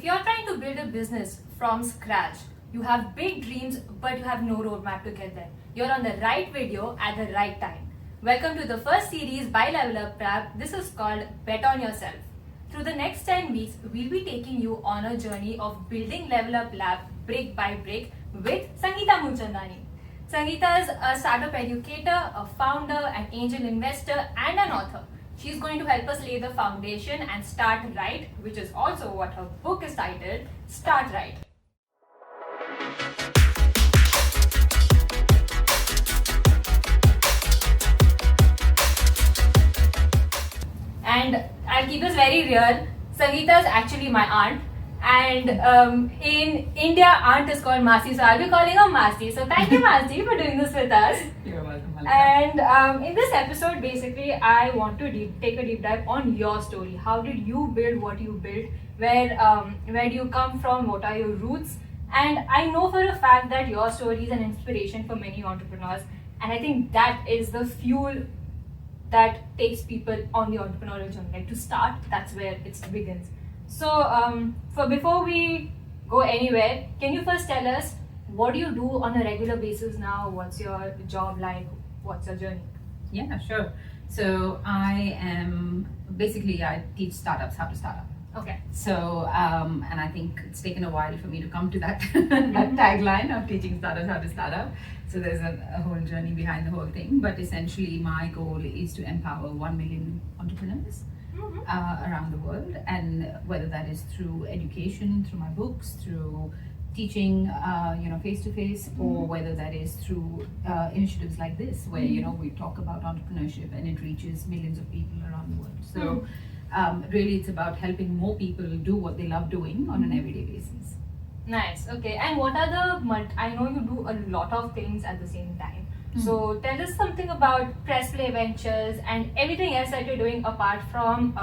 you're trying to build a business from scratch, you have big dreams but you have no roadmap to get there, you're on the right video at the right time. Welcome to the first series by Level Up Lab. This is called Bet on Yourself. Through the next 10 weeks, we'll be taking you on a journey of building Level Up Lab brick by brick with Sangeeta Mulchandani. Sangeeta is a startup educator, a founder, an angel investor, and an author. She's going to help us lay the foundation and start right, which is also what her book is titled, Start Right. And I'll keep this very real. Sangeeta is actually my aunt. And in India, aunt is called Masi, so I'll be calling her Masi. So thank you, Masi, for doing this with us. You're welcome, Mallika. And in this episode, basically, I want to take a deep dive on your story. How did you build what you built? Where do you come from? What are your roots? And I know for a fact that your story is an inspiration for many entrepreneurs. And I think that is the fuel that takes people on the entrepreneurial journey. Like to start, that's where it begins. So, before we go anywhere, can you first tell us what do you do on a regular basis now? What's your job like? What's your journey? Yeah, sure. So I teach startups how to start up. Okay. So, and I think it's taken a while for me to come to that, that tagline of teaching startups how to start up. So there's a whole journey behind the whole thing. But essentially my goal is to empower 1 million entrepreneurs around the world, and whether that is through education, through my books, through teaching, face to face, or whether that is through initiatives like this, where we talk about entrepreneurship and it reaches millions of people around the world. So really, it's about helping more people do what they love doing on an everyday basis. Nice. Okay. And what are I know you do a lot of things at the same time. So tell us something about Press Play Ventures and everything else that you're doing apart from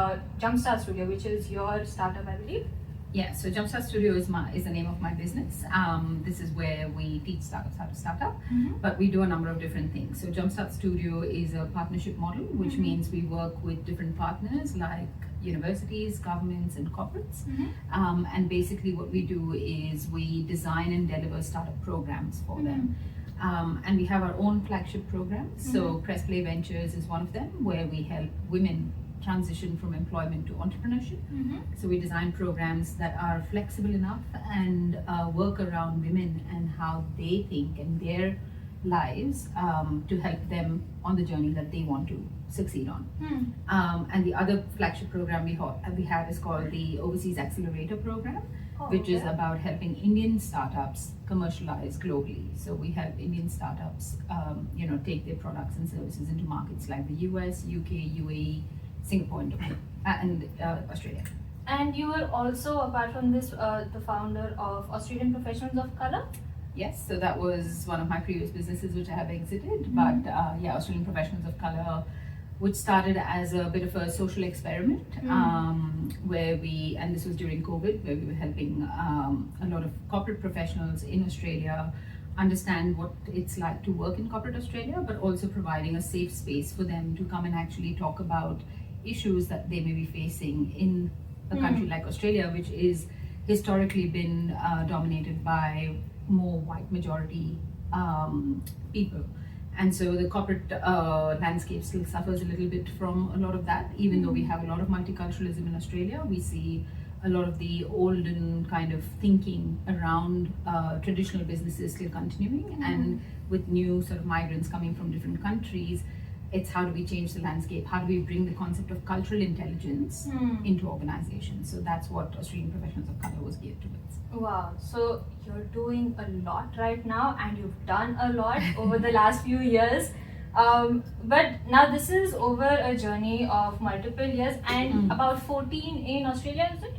Jumpstart Studio, which is your startup, I believe. Yeah, so Jumpstart Studio is the name of my business. This is where we teach startups how to start up, but we do a number of different things. So Jumpstart Studio is a partnership model, which means we work with different partners like universities, governments, and corporates. And basically what we do is we design and deliver startup programs for them. And we have our own flagship programs. So Press Play Ventures is one of them, where we help women transition from employment to entrepreneurship. So we design programs that are flexible enough and work around women and how they think and their lives to help them on the journey that they want to succeed on. And the other flagship program we have is called the Overseas Accelerator Program, which is about helping Indian startups commercialize globally. So we help Indian startups, take their products and services into markets like the US, UK, UAE, Singapore, and Australia. And you were also, apart from this, the founder of Australian Professionals of Colour? Yes, so that was one of my previous businesses which I have exited. But Australian Professionals of Colour, which started as a bit of a social experiment, and this was during COVID, where we were helping a lot of corporate professionals in Australia understand what it's like to work in corporate Australia, but also providing a safe space for them to come and actually talk about issues that they may be facing in a country like Australia, which is historically been dominated by more white majority people. And so the corporate landscape still suffers a little bit from a lot of that. Even though we have a lot of multiculturalism in Australia, we see a lot of the olden kind of thinking around traditional businesses still continuing. And with new sort of migrants coming from different countries, it's how do we change the landscape? How do we bring the concept of cultural intelligence into organizations? So that's what Australian Professionals of Colour was geared towards. Wow, so you're doing a lot right now, and you've done a lot over the last few years. But now this is over a journey of multiple years, and about 14 in Australia, is it?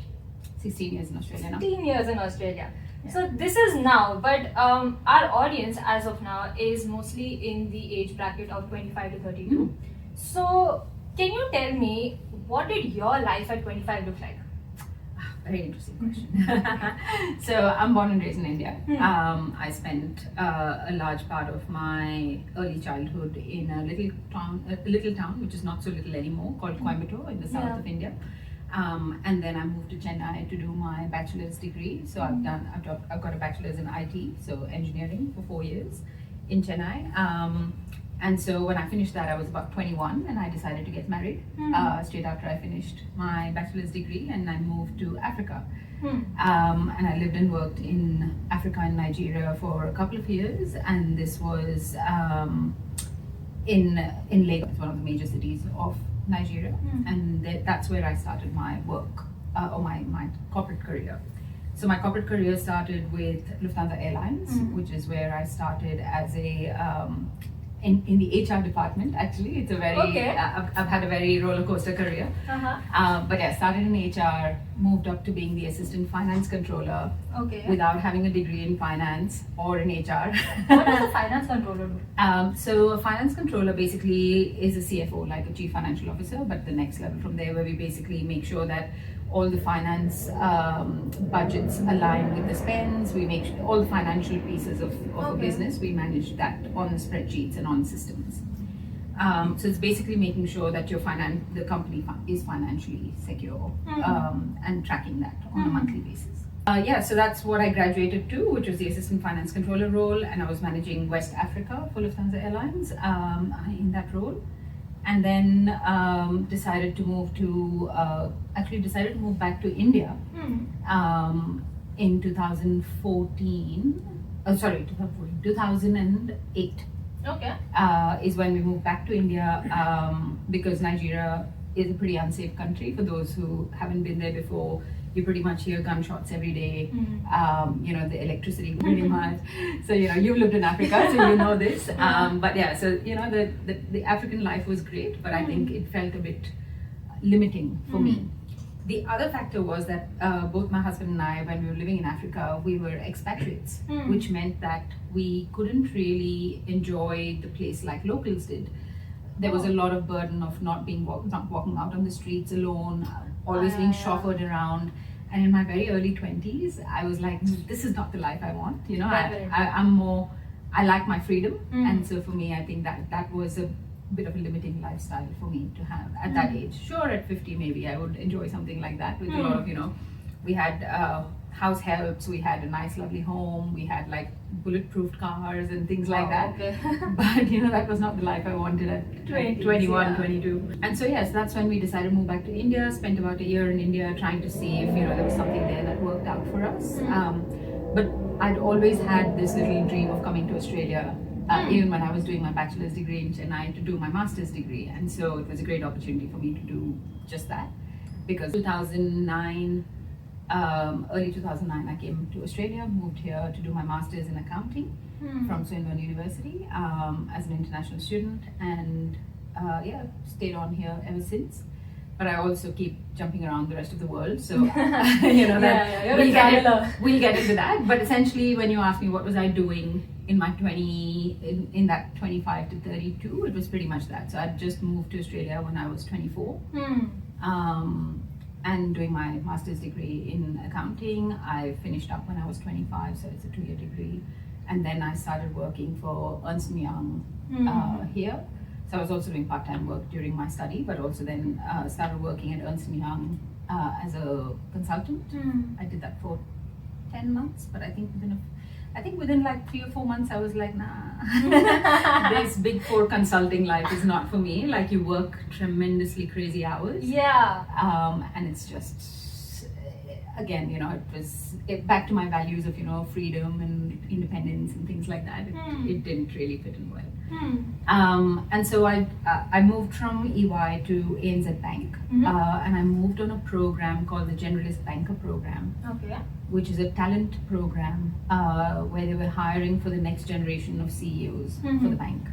16 years in Australia now. 16 years in Australia. Yeah. So this is now, but our audience as of now is mostly in the age bracket of 25 to 32. So can you tell me, what did your life at 25 look like? Very interesting question. So I'm born and raised in India. I spent a large part of my early childhood in a little town which is not so little anymore, called Coimbatore in the south of India. And then I moved to Chennai to do my bachelor's degree. So I've got a bachelor's in IT, so engineering, for 4 years in Chennai. And so when I finished that, I was about 21 and I decided to get married straight after I finished my bachelor's degree, and I moved to Africa. And I lived and worked in Africa and Nigeria for a couple of years, and this was in Lagos, one of the major cities of Nigeria, and that's where I started my work or my corporate career. So my corporate career started with Lufthansa Airlines, which is where I started as a in the HR department. Actually, it's a very I've had a very roller coaster career. But yeah, started in HR, moved up to being the assistant finance controller without having a degree in finance or in HR. What does a finance controller do? So a finance controller basically is a CFO, like a chief financial officer, but the next level from there, where we basically make sure that all the finance budgets align with the spends. We make sure all the financial pieces of a business, we manage that on the spreadsheets and on systems. So it's basically making sure that the company is financially secure and tracking that on a monthly basis. So that's what I graduated to, which was the assistant finance controller role, and I was managing West Africa for Lufthansa Airlines in that role. And then decided to move back to India in 2008. Is when we moved back to India because Nigeria is a pretty unsafe country. For those who haven't been there before, you pretty much hear gunshots every day. The electricity pretty much. So you've lived in Africa, so you know this. But yeah, so the African life was great, but I think it felt a bit limiting for me. The other factor was that both my husband and I, when we were living in Africa, we were expatriates, which meant that we couldn't really enjoy the place like locals did. There was a lot of burden of not walking out on the streets alone, always being chauffeured around. And in my very early 20s, I was like, this is not the life I want. I like my freedom. And so for me, I think that was a bit of a limiting lifestyle for me to have at that age. Sure, at 50, maybe I would enjoy something like that with a lot of, we had house helps, we had a nice lovely home, we had like bulletproof cars and things like that. But that was not the life I wanted at 21, 22. And so yes, that's when we decided to move back to India, spent about a year in India trying to see if there was something there that worked out for us. But I'd always had this little dream of coming to Australia, even when I was doing my bachelor's degree in Chennai, to do my master's degree. And so it was a great opportunity for me to do just that, because 2009, early 2009, I came to Australia, moved here to do my master's in accounting from Swinburne University as an international student, and stayed on here ever since. But I also keep jumping around the rest of the world, so we'll get into that. But essentially, when you ask me what was I doing in my in that 25 to 32, it was pretty much that. So I'd just moved to Australia when I was 24. And doing my master's degree in accounting. I finished up when I was 25, so it's a 2-year degree. And then I started working for Ernst & Young here. So I was also doing part-time work during my study, but also then started working at Ernst & Young as a consultant. I did that for 10 months, but I think within like 3 or 4 months, I was like, nah, this big 4 consulting life is not for me. Like, you work tremendously crazy hours. And it's just, again, it was back to my values of, freedom and independence and things like that. It didn't really fit in well. And so I moved from EY to ANZ Bank, and I moved on a program called the Generalist Banker Program, which is a talent program where they were hiring for the next generation of CEOs for the bank.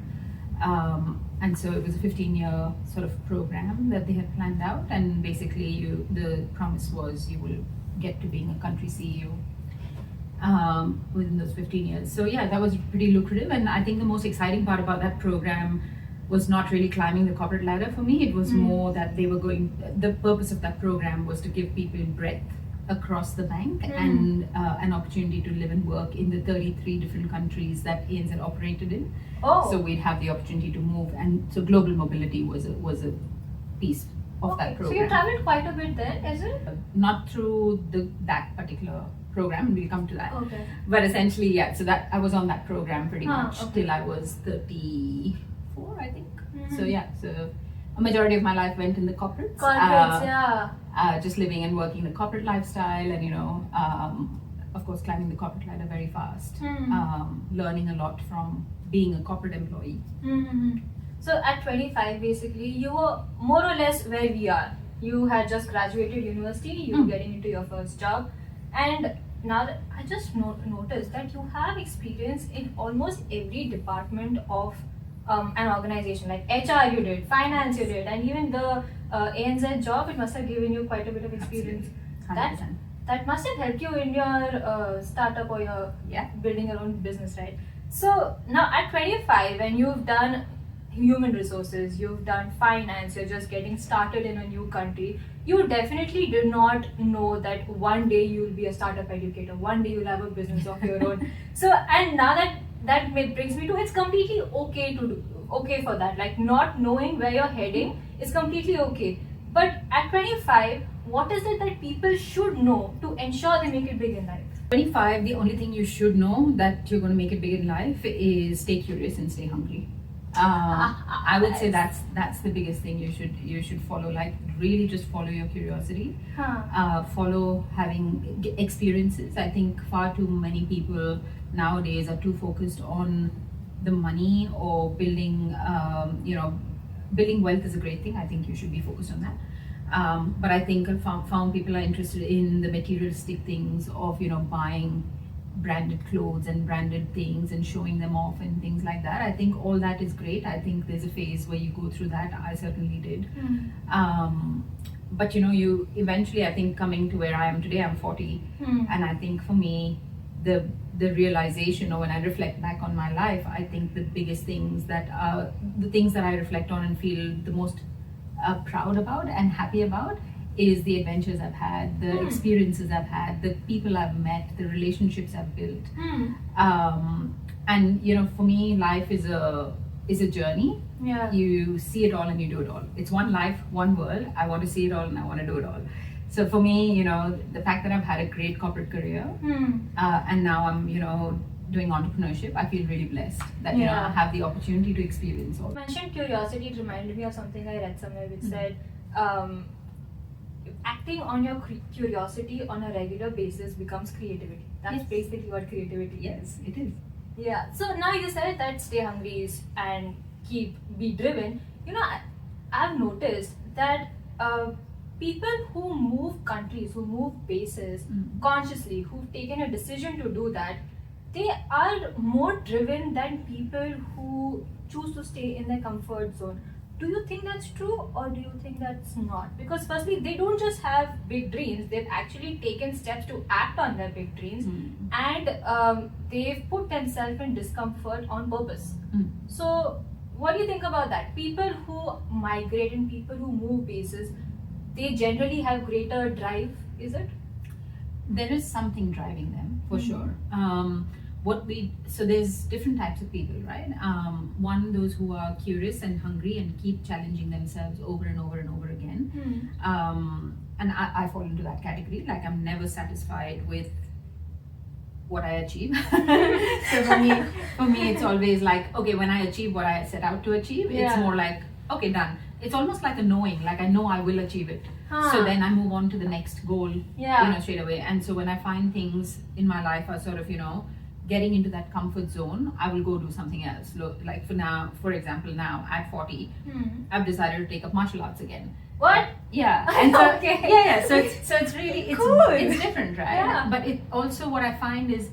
And so it was a 15-year sort of program that they had planned out, and basically the promise was you will get to being a country CEO within those 15 years. So yeah, that was pretty lucrative, and I think the most exciting part about that program was not really climbing the corporate ladder for me. It was more that the purpose of that program was to give people breadth across the bank and an opportunity to live and work in the 33 different countries that ANZ operated in. So we'd have the opportunity to move, and so global mobility was a piece of that So program. you traveled quite a bit then, is it? Not through that particular program, and we'll come to that. Okay. But essentially, yeah, so that I was on that program pretty much Okay. till I was 34, I think. Mhm. So yeah, so a majority of my life went in the corporates. Just living and working the corporate lifestyle, and of course, climbing the corporate ladder very fast. Learning a lot from being a corporate employee. Mm-hmm. So at 25, basically, you were more or less where we are. You had just graduated university, you were getting into your first job, and now that I just noticed that you have experience in almost every department of an organization. Like HR you did, finance you did, and even the ANZ job, it must have given you quite a bit of experience. 100%. That must have helped you in your startup or your building your own business, right? So now at 25, when you've done human resources, you've done finance, you're just getting started in a new country, you definitely did not know that one day you'll be a startup educator, one day you'll have a business of your own. So, and now that brings me to, it's completely okay to do, okay for that. Like, not knowing where you're heading is completely okay. But at 25, what is it that people should know to ensure they make it big in life? 25, the only thing you should know that you're going to make it big in life is stay curious and stay hungry. I would say that's the biggest thing you should follow. Like, really just follow your curiosity. Follow having experiences. I think far too many people nowadays are too focused on the money or building. Building wealth is a great thing. I think you should be focused on that. But I think I found people are interested in the materialistic things of buying branded clothes and branded things and showing them off and things like that. I think all that is great. I think there's a phase where you go through that. I certainly did. But you eventually, I think, coming to where I am today, I'm 40, and I think for me, the realization, or when I reflect back on my life, I think the biggest things that are the things that I reflect on and feel the most proud about and happy about is the adventures I've had, the experiences I've had, the people I've met, the relationships I've built. And for me, life is a journey. You see it all and you do it all. It's one life, one world. I want to see it all and I want to do it all. So for me, the fact that I've had a great corporate career, and now I'm doing entrepreneurship, I feel really blessed that I have the opportunity to experience all. You mentioned curiosity. It reminded me of something I read somewhere which said acting on your curiosity on a regular basis becomes creativity. That's basically what creativity is. It is. Yeah. So now you said that stay hungry and be driven. I've noticed that people who move countries, who move bases consciously, who've taken a decision to do that, they are more driven than people who choose to stay in their comfort zone. Do you think that's true, or do you think that's not? Because firstly, they don't just have big dreams, they've actually taken steps to act on their big dreams, and they've put themselves in discomfort on purpose. So what do you think about that? People who migrate and people who move bases, they generally have greater drive, is it? There is something driving them, for sure. So there's different types of people, right? One, those who are curious and hungry and keep challenging themselves over and over and over again. And I fall into that category. Like, I'm never satisfied with what I achieve. So for me, it's always like, okay, when I achieve what I set out to achieve, it's more like, okay, done. It's almost like a knowing, like I know I will achieve it. So then I move on to the next goal, straight away. And so when I find things in my life are sort of, getting into that comfort zone, I will go do something else. Like for example, now at 40, I've decided to take up martial arts again. What? Yeah. And so, okay. So it's really, cool. It's different, right? Yeah. But it also, what I find is,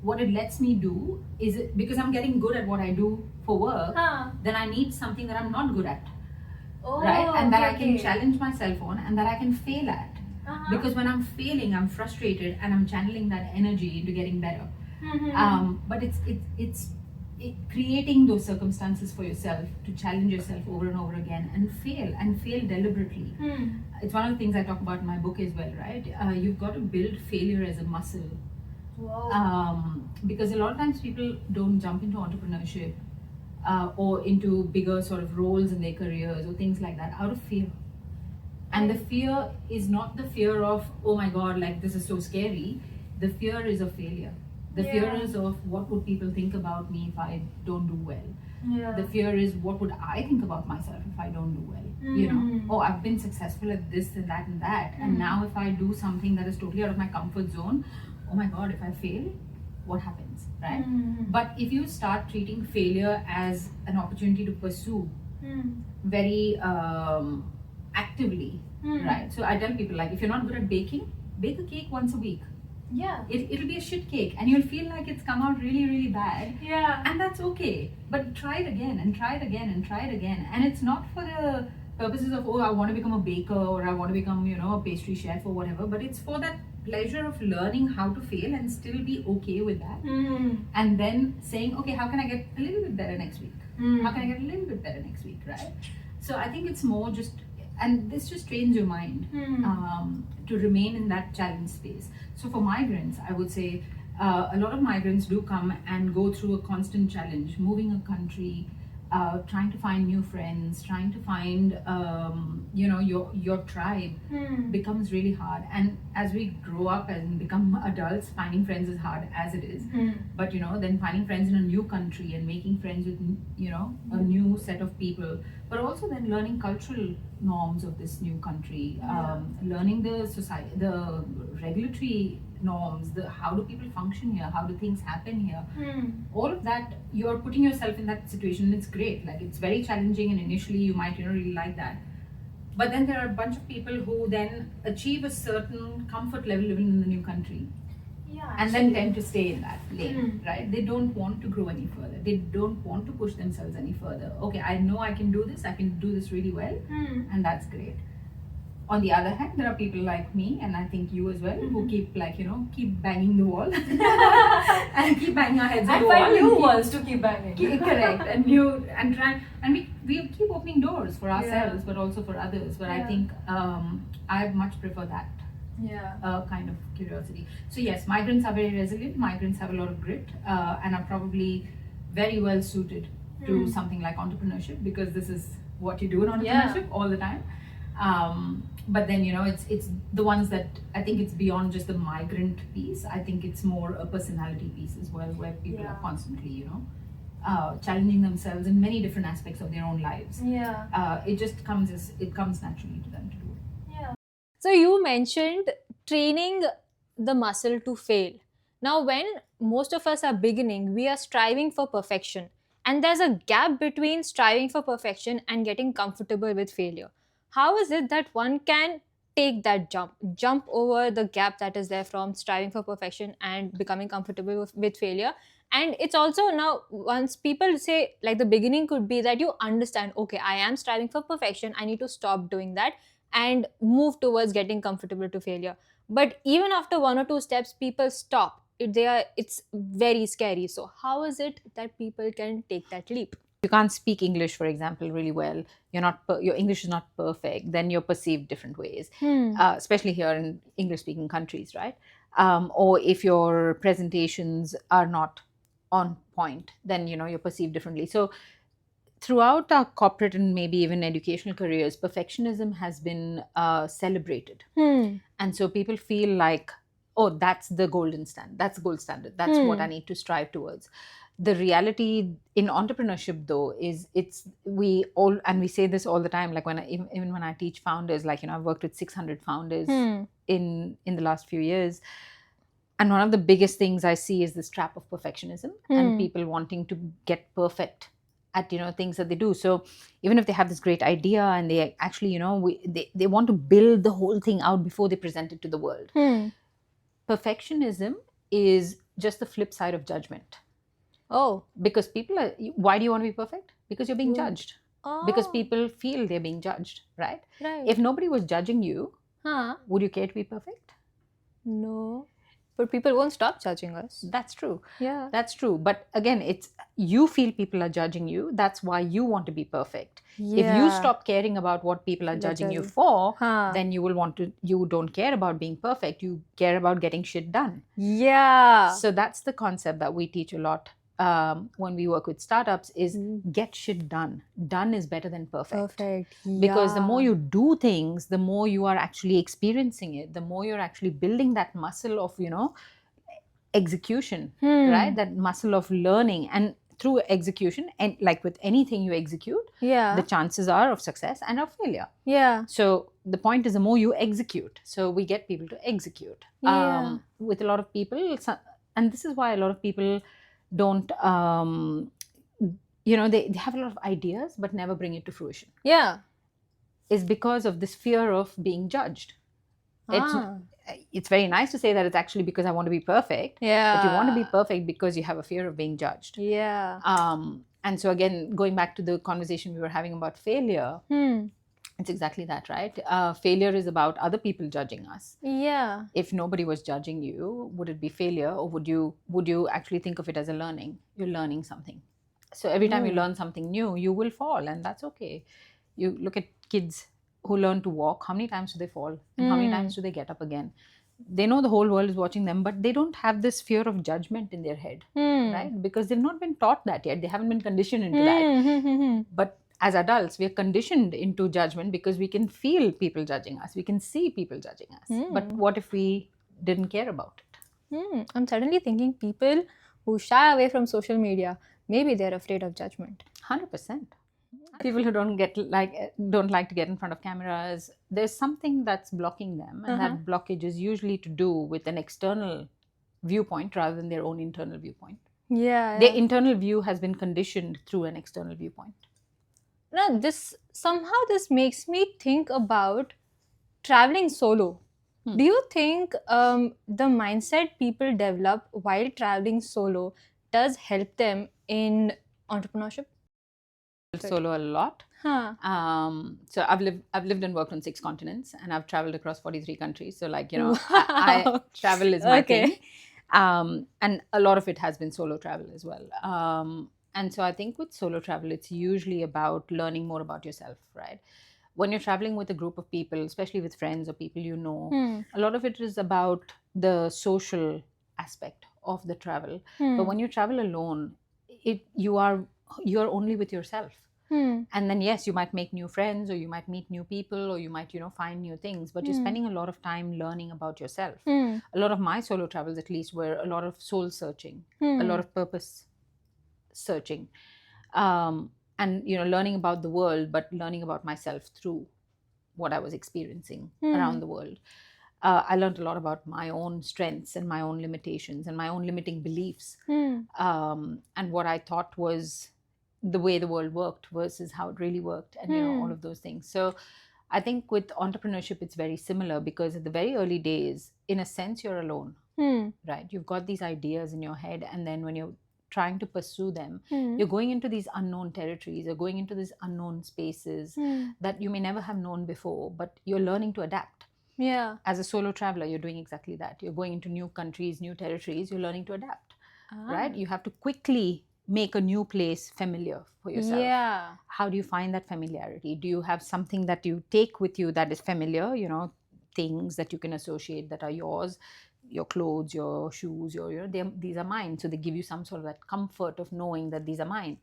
what it lets me do is, because I'm getting good at what I do for work, then I need something that I'm not good at. Right? And that I can challenge myself on, and that I can fail at. Because when I'm failing, I'm frustrated, and I'm channeling that energy into getting better. But it's creating those circumstances for yourself to challenge yourself over and over again and fail deliberately. It's one of the things I talk about in my book as well, right? You've got to build failure as a muscle. Because a lot of times people don't jump into entrepreneurship or into bigger sort of roles in their careers or things like that out of fear. And the fear is not the fear of, oh my God, like this is so scary. The fear is of failure. The fear is of what would people think about me if I don't do well. The fear is what would I think about myself if I don't do well. You know, oh, I've been successful at this and that and that, and now if I do something that is totally out of my comfort zone, oh my God, if I fail, what happens, right? But if you start treating failure as an opportunity to pursue very actively, right? So I tell people, like, if you're not good at baking, bake a cake once a week. It'll be a shit cake and you'll feel like it's come out really, really bad. And that's okay. But try it again and try it again and try it again. And it's not for the purposes of, oh, I want to become a baker or I want to become, you know, a pastry chef or whatever. But it's for that pleasure of learning how to fail and still be okay with that. And then saying, okay, how can I get a little bit better next week? How can I get a little bit better next week, right? So I think it's more just, and this just trains your mind to remain in that challenge space. So for migrants, I would say a lot of migrants do come and go through a constant challenge, moving a country, trying to find new friends, trying to find you know, your tribe becomes really hard. And as we grow up and become adults, finding friends is hard as it is. But you know, then finding friends in a new country and making friends with, you know, a new set of people, but also then learning cultural norms of this new country, learning the society, the regulatory norms, the how do people function here, how do things happen here, all of that, you're putting yourself in that situation, and it's great. Like, it's very challenging, and initially you might, you know, really like that, but then there are a bunch of people who then achieve a certain comfort level living in the new country, and then tend to stay in that lane, right? They don't want to grow any further, they don't want to push themselves any further. Okay, I know I can do this, I can do this really well, and that's great. On the other hand, there are people like me, and I think you as well, who keep, like, you know, keep banging the wall and keep banging our heads on the wall. I find new walls to keep banging. Correct, and try, and we keep opening doors for ourselves, but also for others. But I think I much prefer that kind of curiosity. So yes, migrants are very resilient. Migrants have a lot of grit, and are probably very well suited to something like entrepreneurship, because this is what you do in entrepreneurship all the time. But then, you know, it's the ones that I think it's beyond just the migrant piece. I think it's more a personality piece as well, where people are constantly, you know, challenging themselves in many different aspects of their own lives. It just comes naturally to them to do it. So you mentioned training the muscle to fail. Now, when most of us are beginning, we are striving for perfection, and there's a gap between striving for perfection and getting comfortable with failure. How is it that one can take that jump over the gap that is there from striving for perfection and becoming comfortable with failure? And it's also, now, once people say, like, the beginning could be that you understand, okay, I am striving for perfection, I need to stop doing that and move towards getting comfortable to failure. But even after one or two steps, people stop. It's very scary. So how is it that people can take that leap? You can't speak English, for example, really well. Your English is not perfect. Then you're perceived different ways, especially here in English-speaking countries, right? Or if your presentations are not on point, then, you know, you're perceived differently. So throughout our corporate and maybe even educational careers, perfectionism has been celebrated, and so people feel like, oh, that's the golden standard. That's the gold standard. That's what I need to strive towards. The reality in entrepreneurship, though, is we say this all the time. Like, even when I teach founders, like, you know, I've worked with 600 founders in the last few years, and one of the biggest things I see is this trap of perfectionism and people wanting to get perfect at, you know, things that they do. So even if they have this great idea and they actually, you know, they want to build the whole thing out before they present it to the world. Perfectionism is just the flip side of judgment. Oh, because why do you want to be perfect? Because you're being judged. Because people feel they're being judged, right? If nobody was judging you, would you care to be perfect? No. But people won't stop judging us. That's true. Yeah. That's true. But again, you feel people are judging you. That's why you want to be perfect. If you stop caring about what people are judging you for, then you don't care about being perfect. You care about getting shit done. Yeah. So that's the concept that we teach a lot when we work with startups is get shit done. Done is better than perfect. Perfect. Because the more Yeah. you do things, the more you are actually experiencing it, the more you're actually building that muscle of, execution, right? That muscle of learning. And through execution, and like with anything you execute, Yeah. the chances are of success and of failure. Yeah. So the point is, the more you execute, so we get people to execute. Yeah. With a lot of people, and this is why a lot of people don't, they have a lot of ideas but never bring it to fruition. Yeah. Is because of this fear of being judged. Ah. It's very nice to say that it's actually because I want to be perfect. Yeah. But you want to be perfect because you have a fear of being judged. Yeah. And so again, going back to the conversation we were having about failure, it's exactly that, right? Failure is about other people judging us. Yeah. If nobody was judging you, would it be failure, or would you actually think of it as a learning? You're learning something. So every time you learn something new, you will fall, and that's okay. You look at kids who learn to walk. How many times do they fall? And how many times do they get up again? They know the whole world is watching them, but they don't have this fear of judgment in their head, right? Because they've not been taught that yet. They haven't been conditioned into that. But as adults, we are conditioned into judgment because we can feel people judging us. We can see people judging us. But what if we didn't care about it? I'm suddenly thinking people who shy away from social media, maybe they're afraid of judgment. 100%. People who don't like to get in front of cameras, there's something that's blocking them, and that blockage is usually to do with an external viewpoint rather than their own internal viewpoint. Yeah. Their internal view has been conditioned through an external viewpoint. Now, this makes me think about traveling solo. Do you think the mindset people develop while traveling solo does help them in entrepreneurship? Solo a lot. So I've lived and worked on 6 continents, and I've traveled across 43 countries. So I travel is my thing. And a lot of it has been solo travel as well. And so I think with solo travel, it's usually about learning more about yourself, right? When you're traveling with a group of people, especially with friends or people you know, a lot of it is about the social aspect of the travel. But when you travel alone, you're only with yourself. And then yes, you might make new friends, or you might meet new people, or you might find new things, but you're spending a lot of time learning about yourself. A lot of my solo travels, at least, were a lot of soul searching, a lot of purpose searching, and learning about the world, but learning about myself through what I was experiencing around the world. I learned a lot about my own strengths and my own limitations and my own limiting beliefs, and what I thought was the way the world worked versus how it really worked, and all of those things. So I think with entrepreneurship, it's very similar, because at the very early days, in a sense, you're alone, right? You've got these ideas in your head, and then when you're trying to pursue them, you're going into these unknown territories, you're going into these unknown spaces that you may never have known before, but you're learning to adapt. Yeah. As a solo traveler, you're doing exactly that. You're going into new countries, new territories, you're learning to adapt, right? You have to quickly make a new place familiar for yourself. Yeah. How do you find that familiarity? Do you have something that you take with you that is familiar, things that you can associate that are yours, your clothes, your shoes, these are mine. So they give you some sort of that comfort of knowing that these are mine.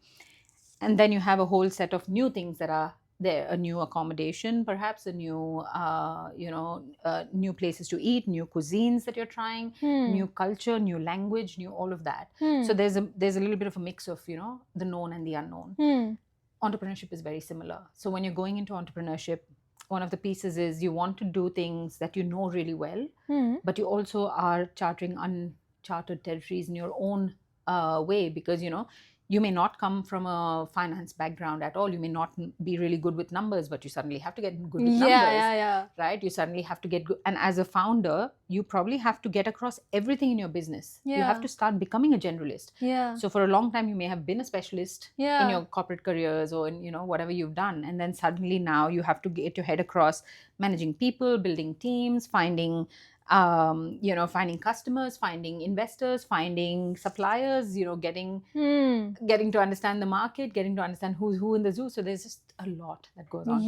And then you have a whole set of new things that are there, a new accommodation, perhaps a new, new places to eat, new cuisines that you're trying, new culture, new language, new all of that. So there's a little bit of a mix of, the known and the unknown. Entrepreneurship is very similar. So when you're going into entrepreneurship, one of the pieces is you want to do things that you know really well, but you also are charting uncharted territories in your own way, because, you may not come from a finance background at all. You may not be really good with numbers, but you suddenly have to get good with numbers, right? You suddenly have to get good. And as a founder, you probably have to get across everything in your business. You have to start becoming a generalist. So for a long time, you may have been a specialist in your corporate careers, or in, whatever you've done. And then suddenly now you have to get your head across managing people, building teams, finding customers, finding investors, finding suppliers, getting to understand the market, getting to understand who's who in the zoo. So there's just a lot that goes on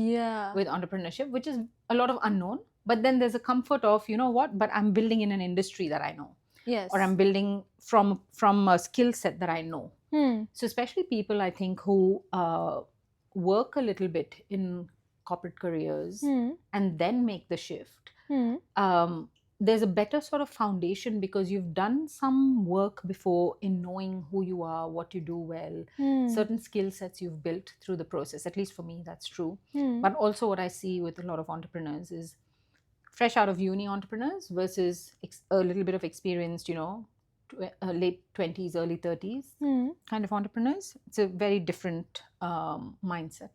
with entrepreneurship, which is a lot of unknown. But then there's a comfort of, but I'm building in an industry that I know. Yes. or I'm building from a skill set that I know. So especially people, I think, who work a little bit in corporate careers and then make the shift, there's a better sort of foundation because you've done some work before in knowing who you are, what you do well, certain skill sets you've built through the process. At least for me, that's true. But also what I see with a lot of entrepreneurs is fresh out of uni entrepreneurs versus a little bit of experienced, late 20s, early 30s kind of entrepreneurs. It's a very different mindset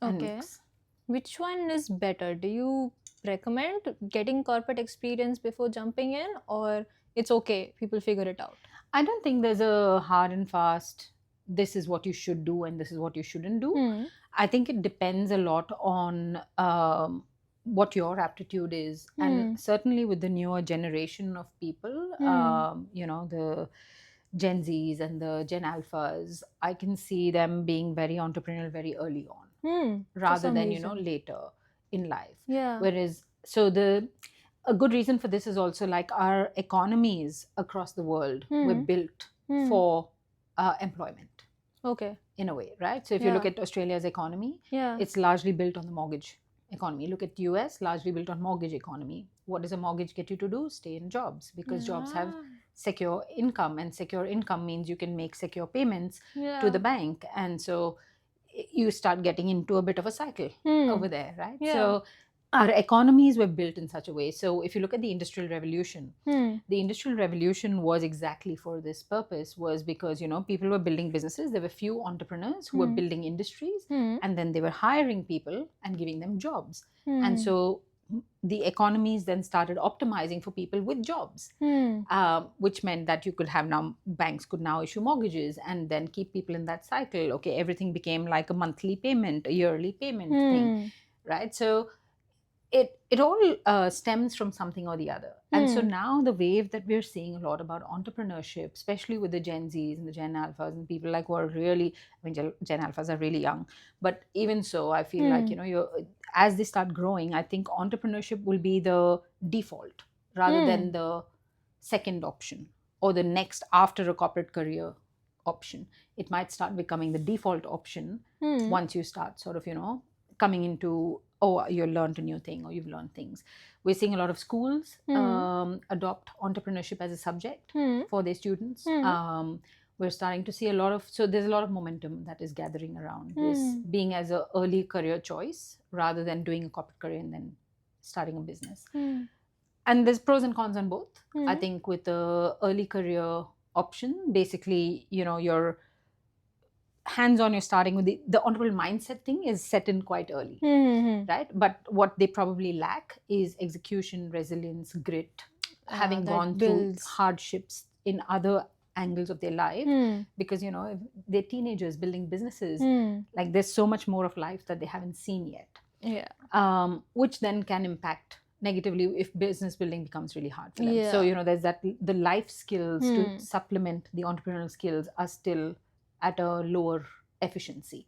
and Okay. mix. Which one is better? Do you recommend getting corporate experience before jumping in, or it's okay, people figure it out? I don't think there's a hard and fast, this is what you should do and this is what you shouldn't do. I think it depends a lot on what your aptitude is. And certainly with the newer generation of people, the Gen Zs and the Gen Alphas, I can see them being very entrepreneurial very early on, rather than, later in life. Yeah. Whereas, a good reason for this is also like our economies across the world were built for employment. Okay. In a way, right? So if you look at Australia's economy, it's largely built on the mortgage economy. Look at US, largely built on mortgage economy. What does a mortgage get you to do? Stay in jobs, because jobs have secure income, and secure income means you can make secure payments to the bank. And so you start getting into a bit of a cycle over there, right? So our economies were built in such a way. So if you look at the Industrial Revolution, the Industrial Revolution was exactly for this purpose, was because, people were building businesses. There were few entrepreneurs who were building industries, and then they were hiring people and giving them jobs. And so the economies then started optimizing for people with jobs, which meant that you could have banks could now issue mortgages and then keep people in that cycle. Okay, everything became like a monthly payment, a yearly payment thing, right? So it all stems from something or the other. And so now the wave that we're seeing a lot about entrepreneurship, especially with the Gen Zs and the Gen Alphas and people like who are really, Gen Alphas are really young, but even so, I feel like, as they start growing, I think entrepreneurship will be the default rather than the second option or the next after a corporate career option. It might start becoming the default option once you start sort of, coming into, you learned a new thing or you've learned things. We're seeing a lot of schools adopt entrepreneurship as a subject for their students. We're starting to see so there's a lot of momentum that is gathering around this being as an early career choice rather than doing a corporate career and then starting a business. And there's pros and cons on both. I think with the early career option, basically, you're hands-on, you're starting with the entrepreneurial mindset thing is set in quite early, right? But what they probably lack is execution, resilience, grit, having gone through hardships in other angles of their life, because if they're teenagers building businesses, like there's so much more of life that they haven't seen yet, which then can impact negatively if business building becomes really hard for them. So there's that, the life skills to supplement the entrepreneurial skills are still at a lower efficiency.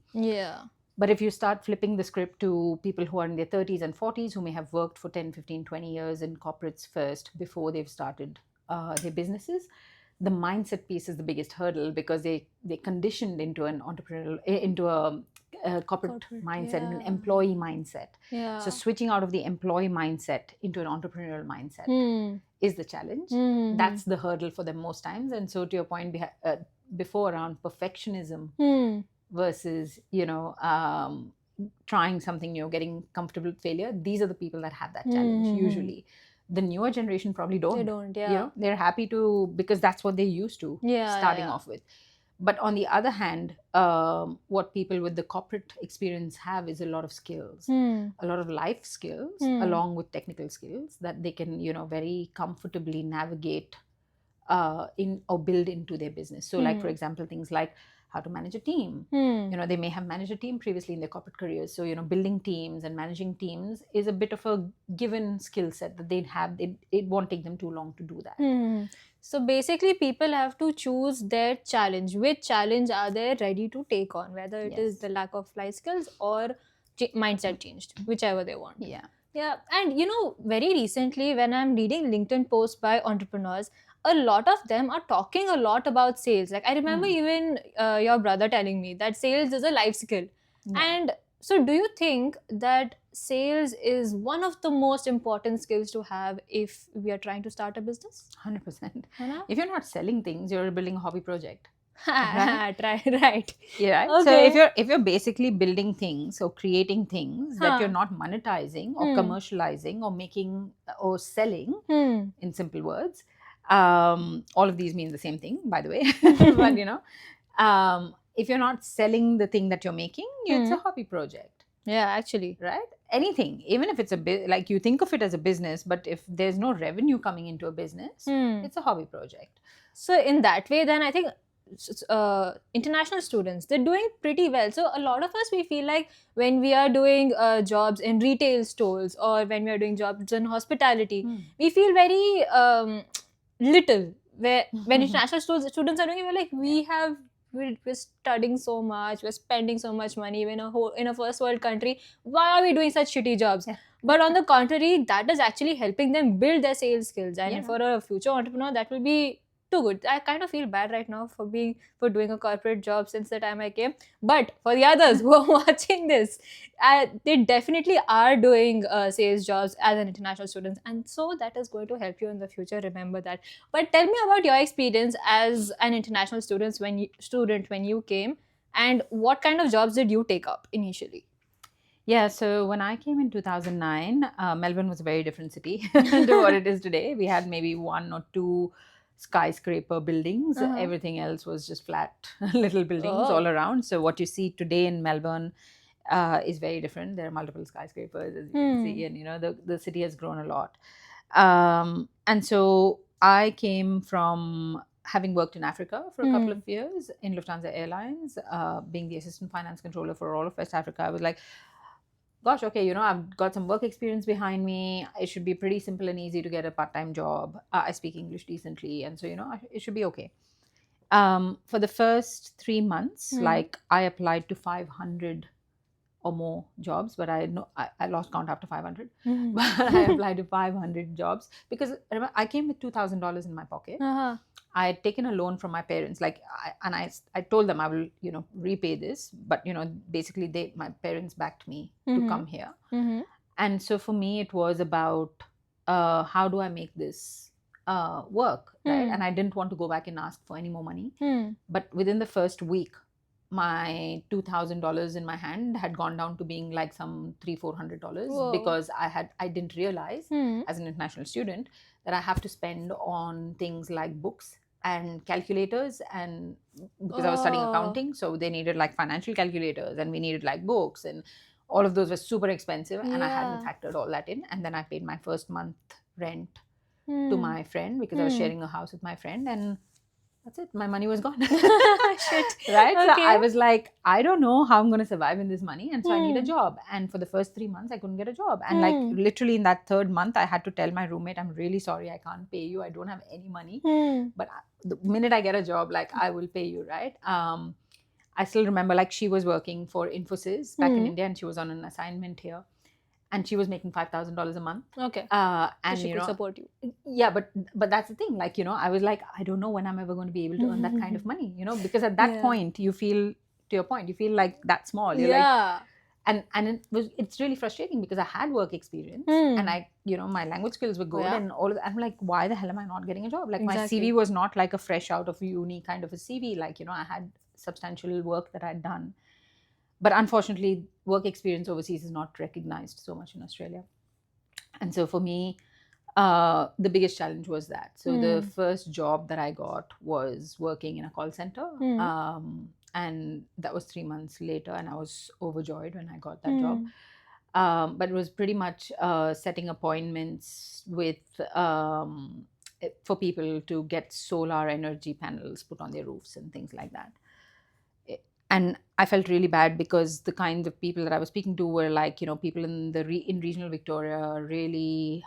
But if you start flipping the script to people who are in their 30s and 40s who may have worked for 10, 15, 20 years in corporates first before they've started their businesses, the mindset piece is the biggest hurdle, because they're conditioned into an entrepreneurial, into a corporate mindset, an employee mindset. So switching out of the employee mindset into an entrepreneurial mindset is the challenge. That's the hurdle for them most times. And so to your point before around perfectionism versus trying something new, getting comfortable with failure, these are the people that have that challenge usually. The newer generation probably don't. They don't, they're happy to, because that's what they're used to starting off with. But on the other hand, what people with the corporate experience have is a lot of skills, a lot of life skills, along with technical skills that they can, very comfortably navigate in or build into their business. So like, for example, things like how to manage a team. They may have managed a team previously in their corporate careers. So, building teams and managing teams is a bit of a given skill set that they'd have. It won't take them too long to do that. So basically, people have to choose their challenge. Which challenge are they ready to take on? Whether it is the lack of life skills or mindset changed, whichever they want. Yeah. And very recently, when I'm reading LinkedIn posts by entrepreneurs, a lot of them are talking a lot about sales. Like I remember even your brother telling me that sales is a life skill. Yeah. And so do you think that sales is one of the most important skills to have if we are trying to start a business? 100%. Hai If you're not selling things, you're building a hobby project. na? Right. Yeah, right. Okay. So if you're basically building things or creating things that you're not monetizing or commercializing or making or selling, in simple words, all of these mean the same thing, by the way. But if you're not selling the thing that you're making, it's a hobby project. Yeah, actually. Right? Anything, even if it's like you think of it as a business, but if there's no revenue coming into a business, it's a hobby project. So in that way, then I think international students, they're doing pretty well. So a lot of us, we feel like when we are doing jobs in retail stores or when we are doing jobs in hospitality, we feel very little. When international students are doing it, we're like, we're studying so much, we're spending so much money in a first world country. Why are we doing such shitty jobs? Yeah. But on the contrary, that is actually helping them build their sales skills. And Yeah. for a future entrepreneur, that will be too good. I kind of feel bad right now for doing a corporate job since the time I came. But for the others who are watching this, they definitely are doing sales jobs as an international student, and so that is going to help you in the future. Remember that. But tell me about your experience as an international student when you came, and what kind of jobs did you take up initially? Yeah, so when I came in 2009, Melbourne was a very different city to what it is today. We had maybe 1 or 2 skyscraper buildings. Everything else was just flat little buildings all around. So what you see today in Melbourne is very different. There are multiple skyscrapers, as you can see, and the city has grown a lot. And so I came from having worked in Africa for a couple of years in Lufthansa Airlines, being the assistant finance controller for all of West Africa. I was like, gosh, okay, I've got some work experience behind me. It should be pretty simple and easy to get a part-time job. I speak English decently. And so, it should be okay. For the first 3 months, like I applied to 500 or more jobs, but I lost count after 500. But I applied to 500 jobs because remember, I came with $2,000 in my pocket. I had taken a loan from my parents, I told them I will, repay this, but basically my parents backed me to come here. And so for me, it was about how do I make this work, right? And I didn't want to go back and ask for any more money. But within the first week, my $2,000 in my hand had gone down to being like some $300-400 because I didn't realize as an international student that I have to spend on things like books and calculators, and because I was studying accounting, so they needed like financial calculators and we needed like books, and all of those were super expensive, and I hadn't factored all that in. And then I paid my first month rent to my friend because I was sharing a house with my friend, and that's it. My money was gone. Shit. Right? Okay. So I was like, I don't know how I'm going to survive in this money. And so I need a job. And for the first 3 months, I couldn't get a job. And like literally in that 3rd month, I had to tell my roommate, I'm really sorry, I can't pay you. I don't have any money. But the minute I get a job, like I will pay you, right? I still remember like she was working for Infosys back in India, and she was on an assignment here. And she was making $5,000 a month. Okay. And so she could support you. Yeah, but that's the thing. Like, I was like, I don't know when I'm ever going to be able to earn that kind of money, because at that point you feel, to your point, you feel like that small. You're like, and it's really frustrating because I had work experience and I, my language skills were good and all of that. I'm like, why the hell am I not getting a job? Like my CV was not like a fresh out of uni kind of a CV. Like, I had substantial work that I'd done. But unfortunately, work experience overseas is not recognized so much in Australia. And so for me, the biggest challenge was that. So the first job that I got was working in a call center. And that was 3 months later, and I was overjoyed when I got that job. But it was pretty much setting appointments with for people to get solar energy panels put on their roofs and things like that. And I felt really bad because the kinds of people that I was speaking to were like, people in in regional Victoria, really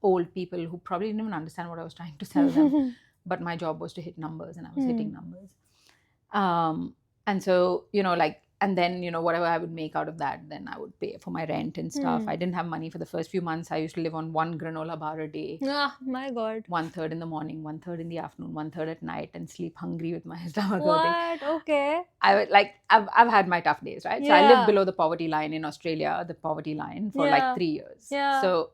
old people who probably didn't even understand what I was trying to tell them. But my job was to hit numbers, and I was hitting numbers. And so, like and then, whatever I would make out of that, then I would pay for my rent and stuff. I didn't have money for the first few months. I used to live on 1 granola bar a day. Ah, my God. 1/3 in the morning, 1/3 in the afternoon, 1/3 at night, and sleep hungry with my stomach hurting. What? Okay. I would I've had my tough days, right? So I lived below the poverty line in Australia, the poverty line, for like 3 years. Yeah. So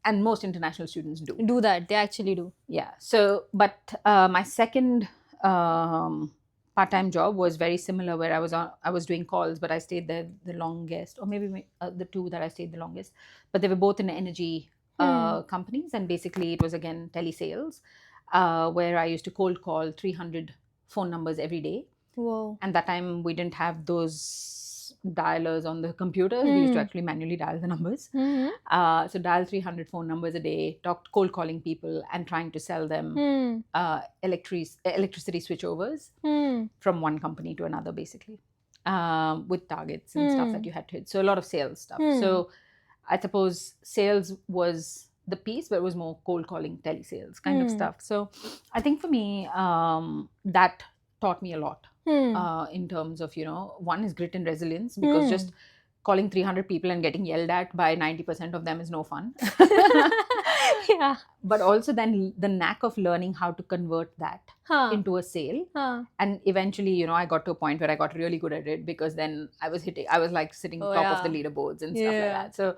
and most international students do. Do that. They actually do. Yeah. So, but my second part-time job was very similar, where I was doing calls, but I stayed there the longest, or maybe the two that I stayed the longest. But they were both in energy companies, and basically it was again telesales, where I used to cold call 300 phone numbers every day. Whoa. And that time we didn't have those dialers on the computers. We used to actually manually dial the numbers. So dial 300 phone numbers a day, cold calling people and trying to sell them electricity switchovers from one company to another, basically, with targets and stuff that you had to hit. So a lot of sales stuff. So I suppose sales was the piece, but it was more cold calling, telesales kind of stuff. So I think for me, that taught me a lot. In terms of, one is grit and resilience, because just calling 300 people and getting yelled at by 90% of them is no fun. Yeah. But also then the knack of learning how to convert that into a sale. And eventually, I got to a point where I got really good at it, because then I was like sitting top of the leaderboards and stuff like that. So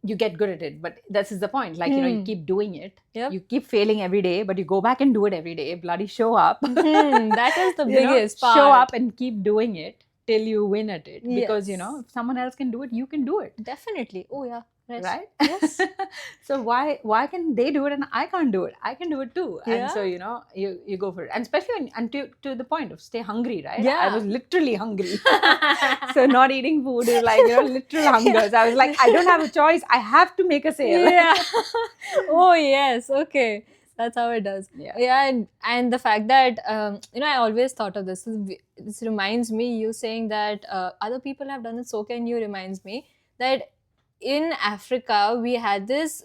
you get good at it, but this is the point. Like, you keep doing it. Yep. You keep failing every day, but you go back and do it every day. Bloody show up. That is the biggest part. Show up and keep doing it till you win at it. Because, if someone else can do it, you can do it. Definitely. Oh, yeah. Yes. Right? Yes. So why can they do it and I can't do it? I can do it too. Yeah. And so, you go for it. And especially to the point of stay hungry, right? Yeah. I was literally hungry. So not eating food is like, literal hunger. So I was like, I don't have a choice. I have to make a sale. Yeah. Oh, yes. Okay. That's how it does. Yeah. And the fact that, I always thought of this. This reminds me, you saying that other people have done it, so can you, reminds me that in Africa, we had this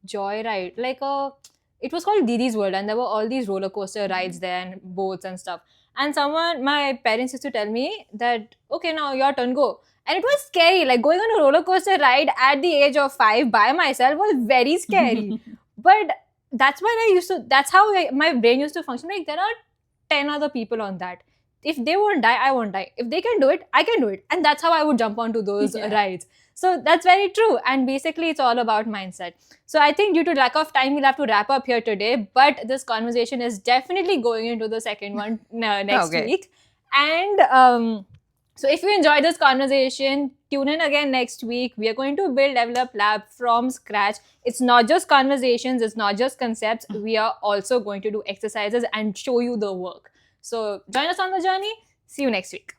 joyride, it was called Didi's World, and there were all these roller coaster rides there and boats and stuff. And my parents used to tell me that, okay, now your turn, go. And it was scary, like going on a roller coaster ride at the age of 5 by myself was very scary. But that's how my brain used to function. Like, there are 10 other people on that. If they won't die, I won't die. If they can do it, I can do it. And that's how I would jump onto those rides. So that's very true. And basically, it's all about mindset. So I think due to lack of time, we'll have to wrap up here today. But this conversation is definitely going into the second one next week. And so if you enjoyed this conversation, tune in again next week. We are going to build Develop Lab from scratch. It's not just conversations. It's not just concepts. We are also going to do exercises and show you the work. So join us on the journey. See you next week.